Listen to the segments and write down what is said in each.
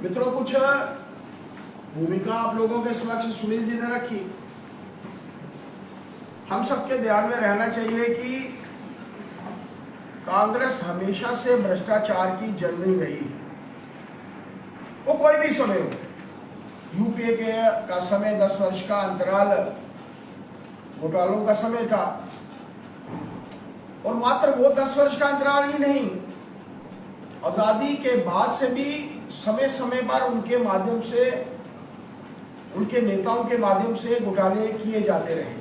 मित्रों, कुछ भूमिका आप लोगों के समक्ष सुनील जी ने रखी। हम सबके ध्यान में रहना चाहिए कि कांग्रेस हमेशा से भ्रष्टाचार की जननी रही है। वो कोई भी समय हो, यूपीए का समय 10 वर्ष का अंतराल घोटालों का समय था, और मात्र वो 10 वर्ष का अंतराल ही नहीं, आजादी के बाद से भी समय समय पर उनके माध्यम से, उनके नेताओं के माध्यम से घोटाले किए जाते रहे।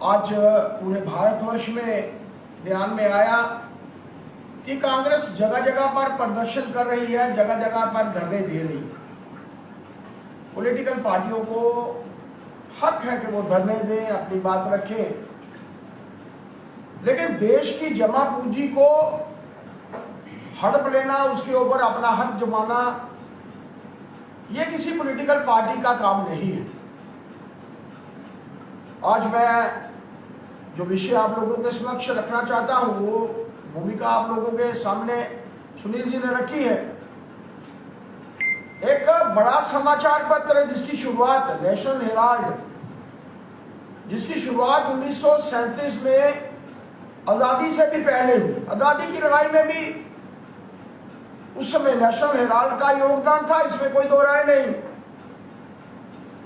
आज पूरे भारतवर्ष में ध्यान में आया कि कांग्रेस जगह जगह पर प्रदर्शन कर रही है, जगह जगह पर धरने दे रही है। पॉलिटिकल पार्टियों को हक है कि वो धरने दें, अपनी बात रखें, लेकिन देश की जमा पूंजी को हड़प लेना, उसके ऊपर अपना हक जमाना, ये किसी पॉलिटिकल पार्टी का काम नहीं है। आज मैं जो विषय आप लोगों के समक्ष रखना चाहता हूं, वो भूमिका आप लोगों के सामने सुनील जी ने रखी है। एक बड़ा समाचार पत्र जिसकी शुरुआत नेशनल हेराल्ड, जिसकी शुरुआत 1937 में आजादी से भी पहले हुई। आजादी की लड़ाई में भी उस समय नेशनल हेराल्ड का योगदान था, इसमें कोई दो राय नहीं।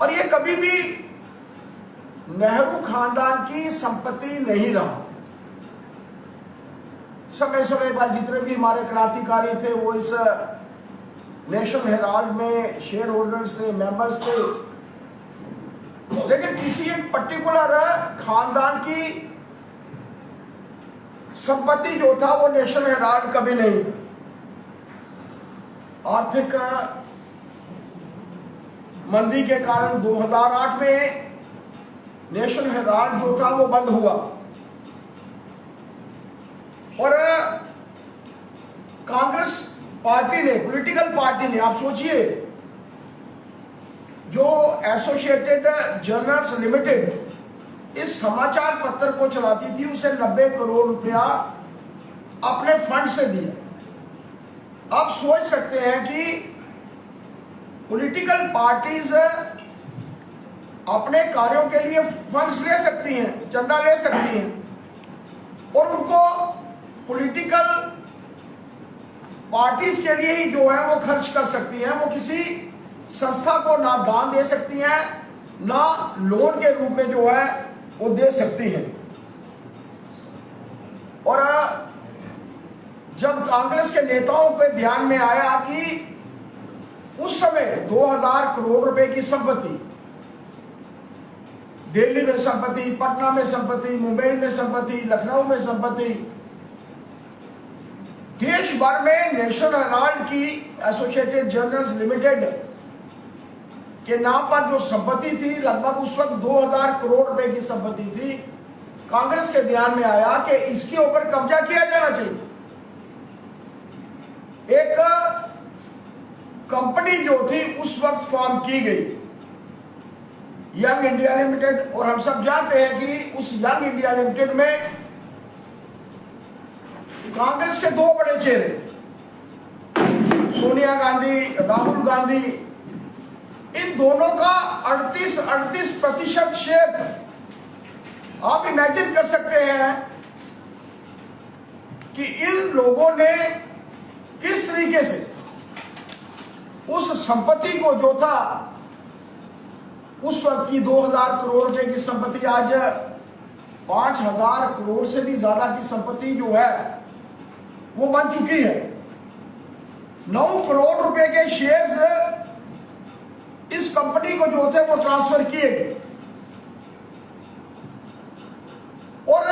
और ये कभी भी नेहरू खानदान की संपत्ति नहीं रहा। समय समय पर जितने भी हमारे क्रांतिकारी थे वो इस नेशनल हेराल्ड में शेयर होल्डर्स थे, मेंबर्स थे, लेकिन किसी एक पर्टिकुलर खानदान की संपत्ति जो था वो नेशनल हेराल्ड कभी नहीं था। आर्थिक मंदी के कारण 2008 में नेशनल हेराल्ड जो था वो बंद हुआ, और कांग्रेस पार्टी ने, पॉलिटिकल पार्टी ने, आप सोचिए, जो एसोसिएटेड जर्नल्स लिमिटेड इस समाचार पत्र को चलाती थी, उसे 90 करोड़ रुपया अपने फंड से दिया। आप सोच सकते हैं कि पॉलिटिकल पार्टीज अपने कार्यों के लिए फंड्स ले सकती हैं, चंदा ले सकती हैं, और उनको पॉलिटिकल पार्टीज के लिए ही जो है वो खर्च कर सकती हैं। वो किसी संस्था को ना दान दे सकती हैं, ना लोन के रूप में जो है वो दे सकती हैं। और जब कांग्रेस के नेताओं के ध्यान में आया कि उस समय 2000 करोड़ रुपए की संपत्ति, दिल्ली में संपत्ति, पटना में संपत्ति, मुंबई में संपत्ति, लखनऊ में संपत्ति, देश भर में नेशनल हेराल्ड की एसोसिएटेड जर्नल्स लिमिटेड के नाम पर जो संपत्ति थी, लगभग उस वक्त 2000 करोड़ रुपए की संपत्ति थी। कांग्रेस के ध्यान में आया कि इसके ऊपर कब्जा किया जाना चाहिए। एक कंपनी जो थी उस वक्त फॉर्म की गई, यंग इंडिया लिमिटेड, और हम सब जानते हैं कि उस यंग इंडिया लिमिटेड में कांग्रेस के दो बड़े चेहरे, सोनिया गांधी, राहुल गांधी, इन दोनों का 38% शेयर था। आप इमेजिन कर सकते हैं कि इन लोगों ने किस तरीके से उस संपत्ति को, जो था उस वक्त की 2000 करोड़ रुपए की संपत्ति, आज 5000 करोड़ से भी ज्यादा की संपत्ति जो है वो बन चुकी है। 9 करोड़ रुपए के शेयर्स इस कंपनी को जो थे वो ट्रांसफर किए गए, और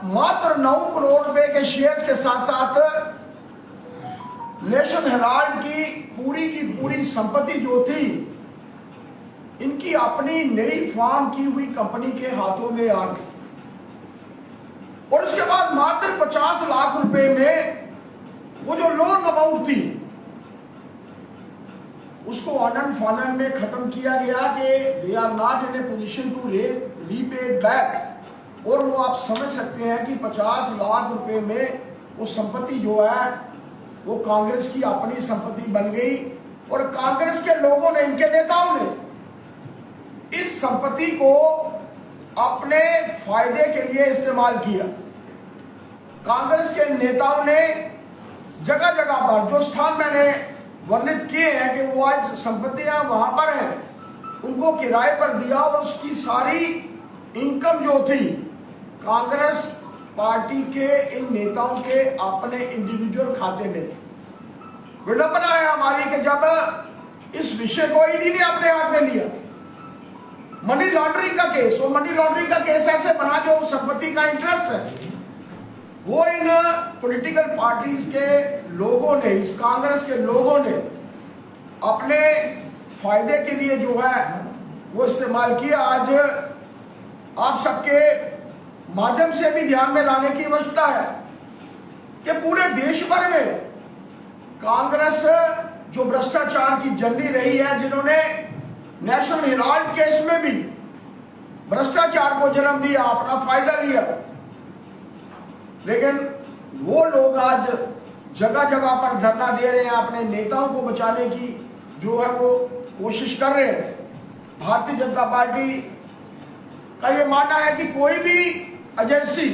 मात्र 9 करोड़ रुपए के शेयर्स के साथ साथ नेशनल हेराल्ड की पूरी संपत्ति जो थी, इनकी अपनी नई फॉर्म की हुई कंपनी के हाथों में आ गई। और उसके बाद मात्र 50 लाख रुपए में वो जो लोन अमाउंट थी उसको आनन फानन में खत्म किया गया कि they are not in a position to repay back. और वो आप समझ सकते हैं कि 50 लाख रुपए में वो संपत्ति जो है वो कांग्रेस की अपनी संपत्ति बन गई और कांग्रेस के लोगों ने, इनके नेताओं ने इस संपत्ति को अपने फायदे के लिए इस्तेमाल किया। कांग्रेस के नेताओं ने जगह जगह पर, जो स्थान मैंने वर्णित किए हैं कि वो आज संपत्तियां वहां पर हैं, उनको किराए पर दिया और उसकी सारी इनकम जो थी कांग्रेस पार्टी के इन नेताओं के अपने इंडिविजुअल खाते में थी। विडंबना है हमारी कि जब इस विषय को ईडी ने अपने हाथ में लिया, मनी लॉन्ड्रिंग का केस, और मनी लॉन्ड्रिंग का केस ऐसे बना जो संपत्ति का इंटरेस्ट है वो इन पॉलिटिकल पार्टीज के लोगों ने, इस कांग्रेस के लोगों ने अपने फायदे के लिए जो है वो इस्तेमाल किया। आज आप सबके माध्यम से भी ध्यान में लाने की आवश्यकता है कि पूरे देश भर में कांग्रेस जो भ्रष्टाचार की जननी रही है, जिन्होंने नेशनल हेराल्ड केस में भी भ्रष्टाचार को जन्म दिया, अपना फायदा लिया, लेकिन वो लोग आज जगह जगह पर धरना दे रहे हैं, अपने नेताओं को बचाने की जो है वो कोशिश कर रहे हैं। भारतीय जनता पार्टी का ये मानना है कि कोई भी एजेंसी,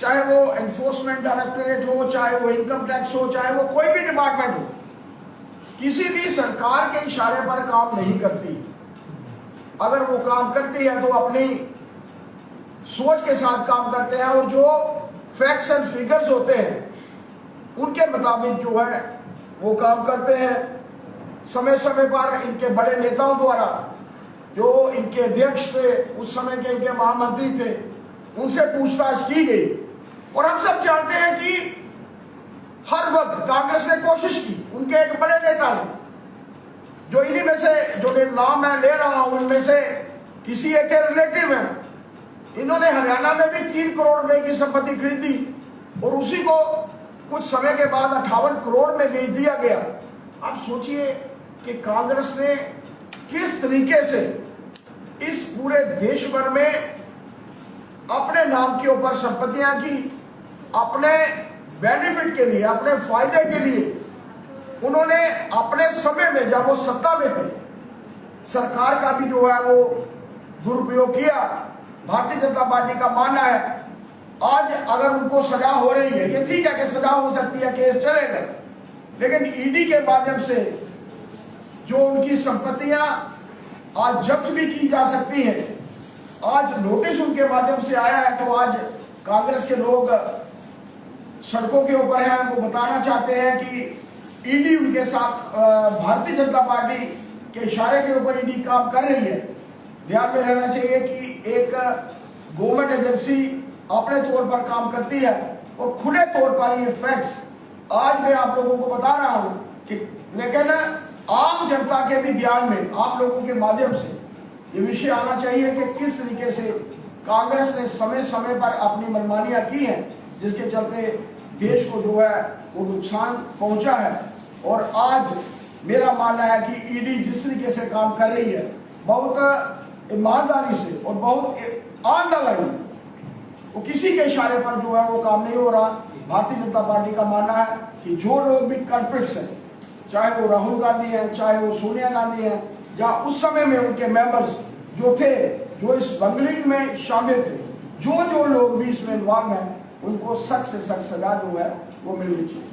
चाहे वो एनफोर्समेंट डायरेक्टरेट हो, चाहे वो इनकम टैक्स हो, चाहे वो कोई भी डिपार्टमेंट हो, किसी भी सरकार के इशारे पर काम नहीं करती। अगर वो काम करती है तो अपनी सोच के साथ काम करते हैं और जो फैक्ट्स एंड फिगर्स होते हैं उनके मुताबिक जो है वो काम करते हैं। समय समय पर इनके बड़े नेताओं द्वारा, जो इनके अध्यक्ष थे, उस समय के इनके महामंत्री थे, उनसे पूछताछ की गई और हम सब जानते हैं कि हर वक्त कांग्रेस ने कोशिश की, उनके एक बड़े नेता ने, जो इन्हीं में से जो नाम मैं ले रहा हूं उनमें से किसी एक के रिलेटिव है, इन्होंने हरियाणा में भी 3 करोड़ रुपए की संपत्ति खरीदी और उसी को कुछ समय के बाद 58 करोड़ में बेच दिया गया। आप सोचिए कि कांग्रेस ने किस तरीके से इस पूरे देश भर में अपने नाम के ऊपर संपत्तियां की, अपने बेनिफिट के लिए, अपने फायदे के लिए। उन्होंने अपने समय में जब वो सत्ता में थे, सरकार का भी जो है वो दुरुपयोग किया। भारतीय जनता पार्टी का मानना है आज अगर उनको सजा हो रही है, ये ठीक है कि सजा हो सकती है, केस चलेगा, लेकिन ईडी के माध्यम से जो उनकी संपत्तियां आज जब्त भी की जा सकती हैं, आज नोटिस उनके माध्यम से आया है, तो आज कांग्रेस के लोग सड़कों के ऊपर हैं। वो बताना चाहते हैं कि ईडी उनके साथ, भारतीय जनता पार्टी के इशारे के ऊपर ईडी काम कर रही है। ध्यान में रहना चाहिए कि एक गवर्नमेंट एजेंसी अपने तौर पर काम करती है और खुले तौर पर ये फैक्ट्स आज मैं आप लोगों को बता रहा हूं कि, लेकिन आम जनता के भी ध्यान में, आप लोगों के माध्यम से ये विषय आना चाहिए कि किस तरीके से कांग्रेस ने समय समय पर अपनी मनमानियां की हैं, जिसके चलते देश को जो है वो नुकसान पहुंचा है। और आज मेरा मानना है कि ईडी जिस तरीके से काम कर रही है, बहुत ईमानदारी से और बहुत ऑन द लाइन, वो किसी के इशारे पर जो है वो काम नहीं हो रहा। भारतीय जनता पार्टी का मानना है कि जो लोग भी कल्प्रिट्स हैं, चाहे वो राहुल गांधी हैं, चाहे वो सोनिया गांधी हैं, या उस समय में उनके मेंबर्स जो थे, जो इस बंगलिंग में शामिल थे, जो लोग भी इसमें इन्वॉल्व हैं, उनको सख्त से सख्त सजा जो है वो मिलनी चाहिए।